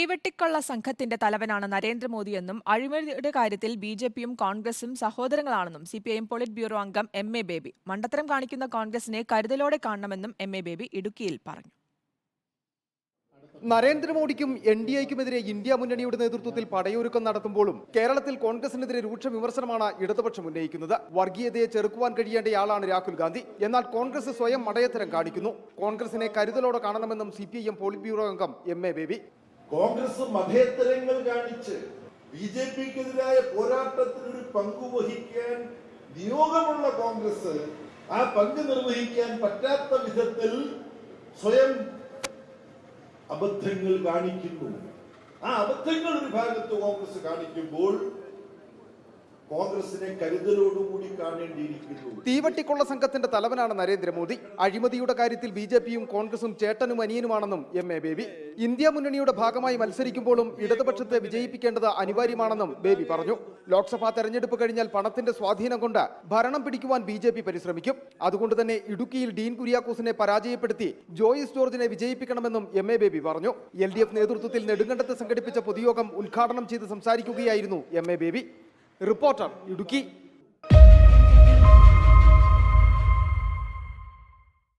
തീവെട്ടിക്കൊള്ള സംഘത്തിന്റെ തലവനാണ് നരേന്ദ്രമോദിയെന്നും അഴിമതിയുടെ കാര്യത്തിൽ ബിജെപിയും കോൺഗ്രസും സഹോദരങ്ങളാണെന്നും സിപിഐഎം പോളിറ്റ് ബ്യൂറോ അംഗം എം.എ. ബേബി. മണ്ടത്തരം കാണിക്കുന്ന കോൺഗ്രസിനെ കരുതലോടെ കാണണമെന്നും എം.എ. ബേബി ഇടുക്കിയിൽ പറഞ്ഞു. നരേന്ദ്രമോദിക്കും എൻ.ഡി.എക്കുമെതിരെ ഇന്ത്യ മുന്നണിയുടെ നേതൃത്വത്തിൽ പടയൊരുക്കം നടത്തുമ്പോഴും കേരളത്തിൽ കോൺഗ്രസിനെതിരെ രൂക്ഷ വിമർശനമാണ് ഇടതുപക്ഷം ഉന്നയിക്കുന്നത്. വർഗീയതയെ ചെറുക്കുവാൻ കഴിയേണ്ടയാളാണ് രാഹുൽ ഗാന്ധി. എന്നാൽ കോൺഗ്രസ് സ്വയം മടയത്തരം കാണിക്കുന്നു. കോൺഗ്രസിനെ കരുതലോടെ കാണണമെന്നും സിപിഐഎം പോളിറ്റ് ബ്യൂറോ അംഗം എം.എ. ബേബി. കോൺഗ്രസ് മതേതരങ്ങൾ കാണിച്ച് ബിജെപിക്കെതിരായ പോരാട്ടത്തിനൊരു പങ്കുവഹിക്കാൻ നിയോഗമുള്ള കോൺഗ്രസ് ആ പങ്ക് നിർവഹിക്കാൻ പറ്റാത്ത വിധത്തിൽ സ്വയം അബദ്ധങ്ങൾ കാണിക്കുന്നു. ആ അബദ്ധങ്ങൾ ഒരു ഭാഗത്ത് കോൺഗ്രസ് കാണിക്കുമ്പോൾ കോൺഗ്രസിനെ കരുതലോടുകൂടി കാണേണ്ടിയിരിക്കുന്നു. തീവട്ടിക്കൊള്ള സംഘത്തിന്റെ തലവനാണ് നരേന്ദ്രമോദി. അഴിമതിയുടെ കാര്യത്തിൽ ബിജെപിയും കോൺഗ്രസും ചേട്ടനും അനിയനുമാണെന്നും എം.എ. ബേബി. ഇന്ത്യ മുന്നണിയുടെ ഭാഗമായി മത്സരിക്കുമ്പോഴും ഇടതുപക്ഷത്തെ വിജയിപ്പിക്കേണ്ടത് അനിവാര്യമാണെന്നും ബേബി പറഞ്ഞു. ലോക്സഭാ തെരഞ്ഞെടുപ്പ് കഴിഞ്ഞാൽ പണത്തിന്റെ സ്വാധീനം കൊണ്ട് ഭരണം പിടിക്കുവാൻ ബിജെപി പരിശ്രമിക്കും. അതുകൊണ്ട് തന്നെ ഇടുക്കിയിൽ ഡീൻ കുര്യാക്കോസിനെ പരാജയപ്പെടുത്തി ജോയിസ് ജോർജിനെ വിജയിപ്പിക്കണമെന്നും എം.എ. ബേബി പറഞ്ഞു. എൽ.ഡി.എഫ് നേതൃത്വത്തിൽ നെടുങ്കണ്ടത്ത് സംഘടിപ്പിച്ച പൊതുയോഗം ഉദ്ഘാടനം ചെയ്ത് സംസാരിക്കുകയായിരുന്നു എം.എ. ബേബി. റിപ്പോർട്ടർ ഇടുക്കി.